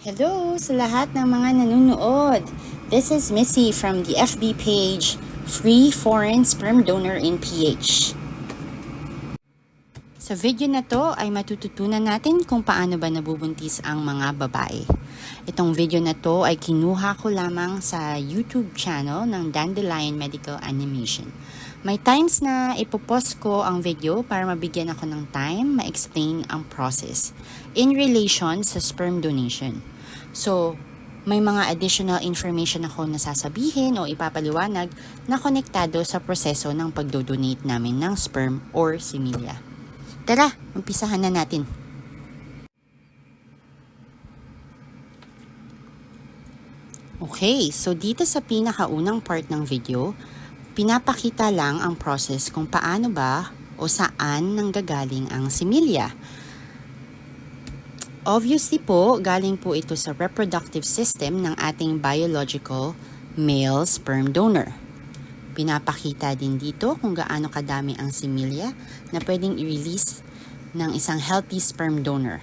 Hello sa lahat ng mga nanonood. This is Missy from the FB page Free Foreign Sperm Donor in PH. Sa video na to ay matututunan natin kung paano ba nabubuntis ang mga babae. Itong video na to ay kinuha ko lamang sa YouTube channel ng Dandelion Medical Animation. May times na ipopost ko ang video para mabigyan ako ng time ma-explain ang process in relation sa sperm donation. So, may mga additional information ako na sasabihin o ipapaliwanag na konektado sa proseso ng pagdodonate namin ng sperm or similya. Tara, umpisahan na natin. Okay, so dito sa pinakaunang part ng video, pinapakita lang ang process kung paano ba o saan nanggagaling ang similya. Obviously po, galing po ito sa reproductive system ng ating biological male sperm donor. Pinapakita din dito kung gaano kadami ang similya na pwedeng i-release ng isang healthy sperm donor.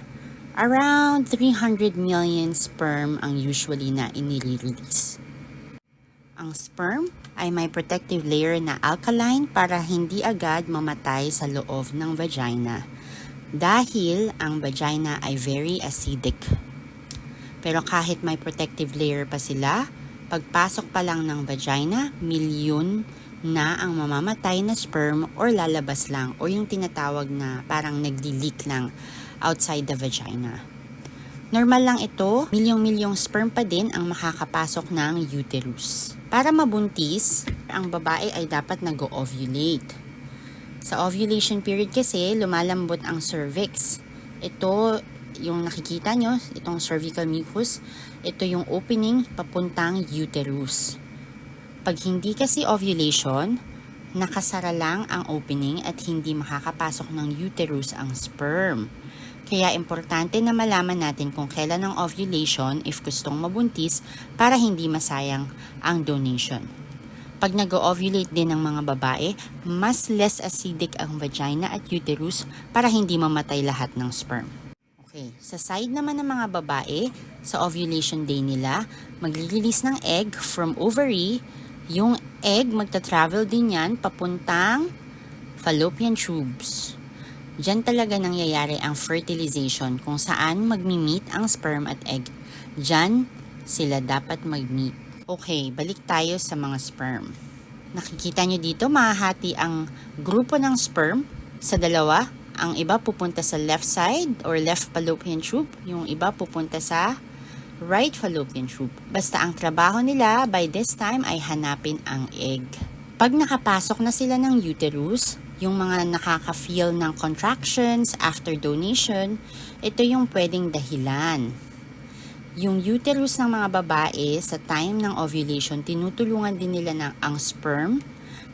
Around 300 million sperm ang usually na inire-release. Ang sperm ay may protective layer na alkaline para hindi agad mamatay sa loob ng vagina. Dahil ang vagina ay very acidic. Pero kahit may protective layer pa sila, pagpasok pa lang ng vagina, milyon na ang mamamatay na sperm or lalabas lang o yung tinatawag na parang nagdi-leak lang outside the vagina. Normal lang ito, milyong-milyong sperm pa din ang makakapasok ng uterus. Para mabuntis, ang babae ay dapat nag-ovulate. Sa ovulation period kasi, lumalambot ang cervix. Ito, yung nakikita nyo, itong cervical mucus, ito yung opening papuntang uterus. Pag hindi kasi ovulation, nakasara lang ang opening at hindi makakapasok ng uterus ang sperm. Kaya importante na malaman natin kung kailan ang ovulation if gustong mabuntis para hindi masayang ang donation. Pag nag-ovulate din ng mga babae, mas less acidic ang vagina at uterus para hindi mamatay lahat ng sperm. Okay, sa side naman ng mga babae, sa ovulation day nila, magre-release ng egg from ovary. Yung egg, magta-travel din yan papuntang fallopian tubes. Diyan talaga nangyayari ang fertilization kung saan magmi-meet ang sperm at egg. Diyan sila dapat mag-meet. Okay, balik tayo sa mga sperm. Nakikita nyo dito, mahahati ang grupo ng sperm sa dalawa. Ang iba pupunta sa left side or left fallopian tube. Yung iba pupunta sa right fallopian tube. Basta ang trabaho nila by this time ay hanapin ang egg. Pag nakapasok na sila ng uterus, yung mga nakaka-feel ng contractions after donation, ito yung pwedeng dahilan. Yung uterus ng mga babae sa time ng ovulation, tinutulungan din nila ng ang sperm.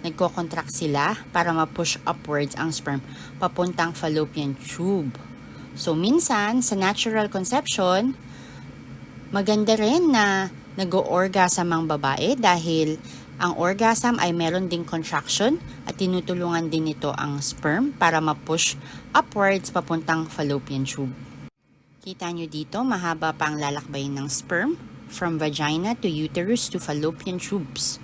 Nagko-contract sila para ma-push upwards ang sperm papuntang fallopian tube. So minsan, sa natural conception, maganda rin na nag-o-orgasm ang babae dahil ang orgasm ay meron ding contraction at tinutulungan din nito ang sperm para ma-push upwards papuntang fallopian tube. Kita nyo dito, mahaba pa ang lalakbayin ng sperm from vagina to uterus to fallopian tubes.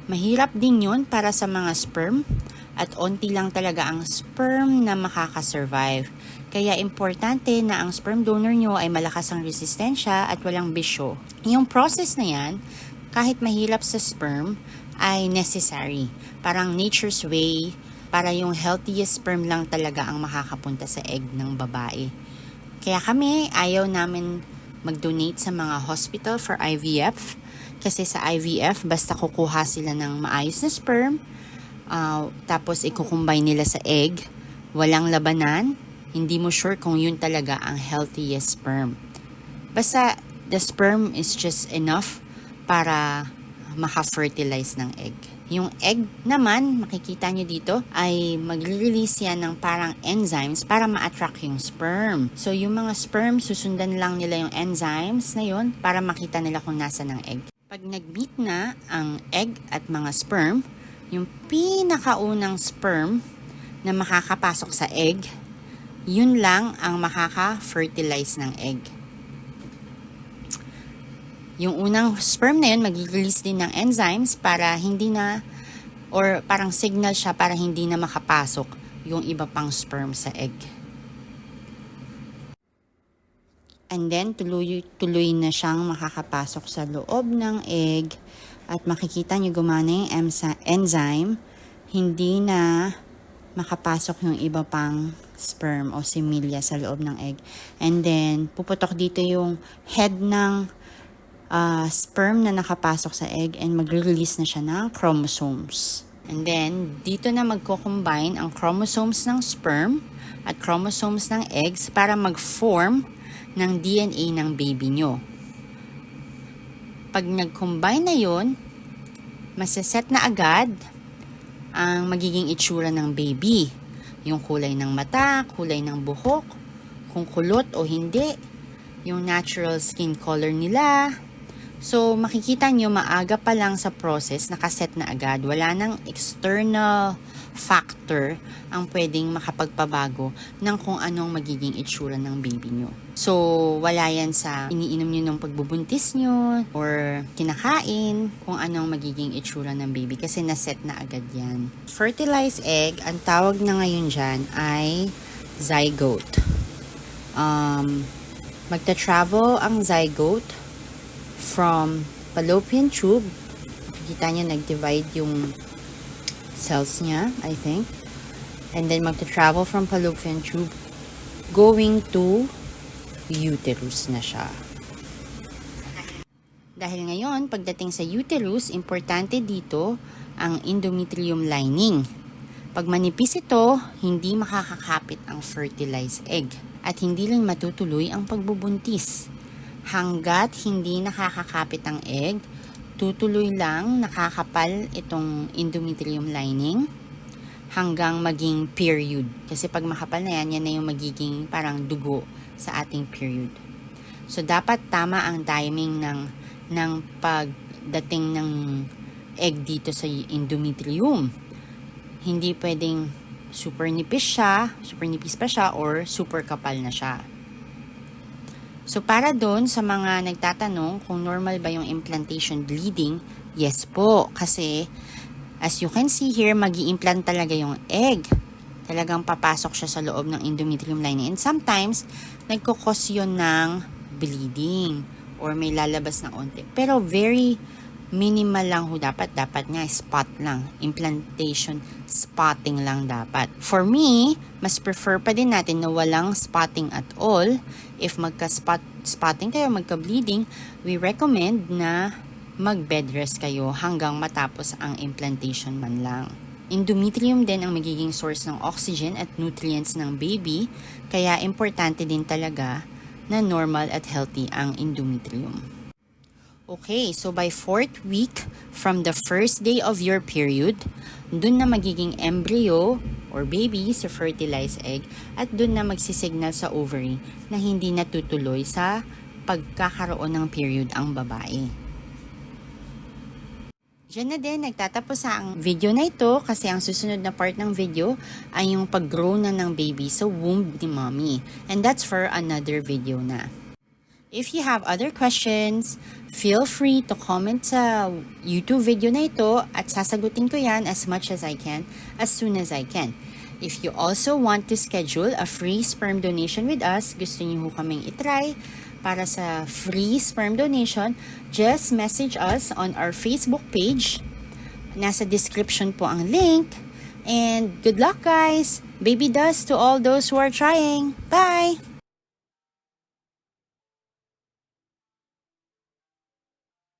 Mahirap din yun para sa mga sperm at onti lang talaga ang sperm na makakasurvive. Kaya importante na ang sperm donor nyo ay malakas ang resistensya at walang bisyo. Yung process na yan, kahit mahirap sa sperm, ay necessary. Parang nature's way, para yung healthiest sperm lang talaga ang makakapunta sa egg ng babae. Kaya kami, ayaw namin mag-donate sa mga hospital for IVF. Kasi sa IVF, basta kukuha sila ng maayos na sperm, tapos ikukumbay nila sa egg, walang labanan, hindi mo sure kung yun talaga ang healthiest sperm. Basta, the sperm is just enough para maka-fertilize ng egg. Yung egg naman, makikita nyo dito, ay magre-release yan ng parang enzymes para ma-attract yung sperm. So, yung mga sperm, susundan lang nila yung enzymes na yun para makita nila kung nasa ng egg. Pag nag-meet na ang egg at mga sperm, yung pinakaunang sperm na makakapasok sa egg, yun lang ang makaka-fertilize ng egg. Yung unang sperm na yun, mag-release din ng enzymes para hindi na, or parang signal siya para hindi na makapasok yung iba pang sperm sa egg. And then, tuloy na siyang makakapasok sa loob ng egg. At makikita nyo gumana yung enzyme. Hindi na makapasok yung iba pang sperm o similya sa loob ng egg. And then, puputok dito yung head ng sperm na nakapasok sa egg and magre-release na siya ng chromosomes. And then, dito na magko-combine ang chromosomes ng sperm at chromosomes ng eggs para mag-form ng DNA ng baby nyo. Pag nag-combine na yun, masaset na agad ang magiging itsura ng baby. Yung kulay ng mata, kulay ng buhok, kung kulot o hindi, yung natural skin color nila. So, makikita nyo maaga pa lang sa process, nakaset na agad. Wala nang external factor ang pwedeng makapagpabago ng kung anong magiging itsura ng baby nyo. So, wala yan sa iniinom nyo ng pagbubuntis nyo or kinakain kung anong magiging itsura ng baby kasi naset na agad yan. Fertilized egg, ang tawag na ngayon dyan ay zygote. Magta-travel ang zygote from fallopian tube. Kita nyo, nag-divide yung cells niya, I think. And then, magta-travel from fallopian tube going to uterus na siya. Dahil ngayon, pagdating sa uterus, importante dito ang endometrium lining. Pag manipis ito, hindi makakakapit ang fertilized egg at hindi rin matutuloy ang pagbubuntis. Hanggat hindi nakakakapit ang egg, tutuloy lang nakakapal itong endometrium lining hanggang maging period. Kasi pag makapal na yan, yan na yung magiging parang dugo sa ating period. So, dapat tama ang timing ng pagdating ng egg dito sa endometrium. Hindi pwedeng super nipis pa siya, or super kapal na siya. So, para doon sa mga nagtatanong kung normal ba yung implantation bleeding, yes po. Kasi, as you can see here, mag-i-implant talaga yung egg. Talagang papasok siya sa loob ng endometrium lining. And sometimes, nagkukos yun ng bleeding or may lalabas na onte. Pero very minimal lang ho dapat. Dapat nga spot lang. Implantation spotting lang dapat. For me, mas prefer pa din natin na walang spotting at all. If magka-spotting kayo, magka-bleeding, we recommend na mag-bed rest kayo hanggang matapos ang implantation man lang. Endometrium din ang magiging source ng oxygen at nutrients ng baby, kaya importante din talaga na normal at healthy ang endometrium. Okay, so by 4th week from the first day of your period, dun na magiging embryo or baby sa fertilized egg at dun na magsisignal sa ovary na hindi natutuloy sa pagkakaroon ng period ang babae. Diyan na din nagtatapos ang video na ito kasi ang susunod na part ng video ay yung pag-grow na ng baby sa womb ni mommy. And that's for another video na. If you have other questions, feel free to comment sa YouTube video na ito at sasagutin ko yan as much as I can, as soon as I can. If you also want to schedule a free sperm donation with us, gusto niyo kaming itry para sa free sperm donation, just message us on our Facebook page. Nasa description po ang link. And good luck guys! Baby dust to all those who are trying. Bye!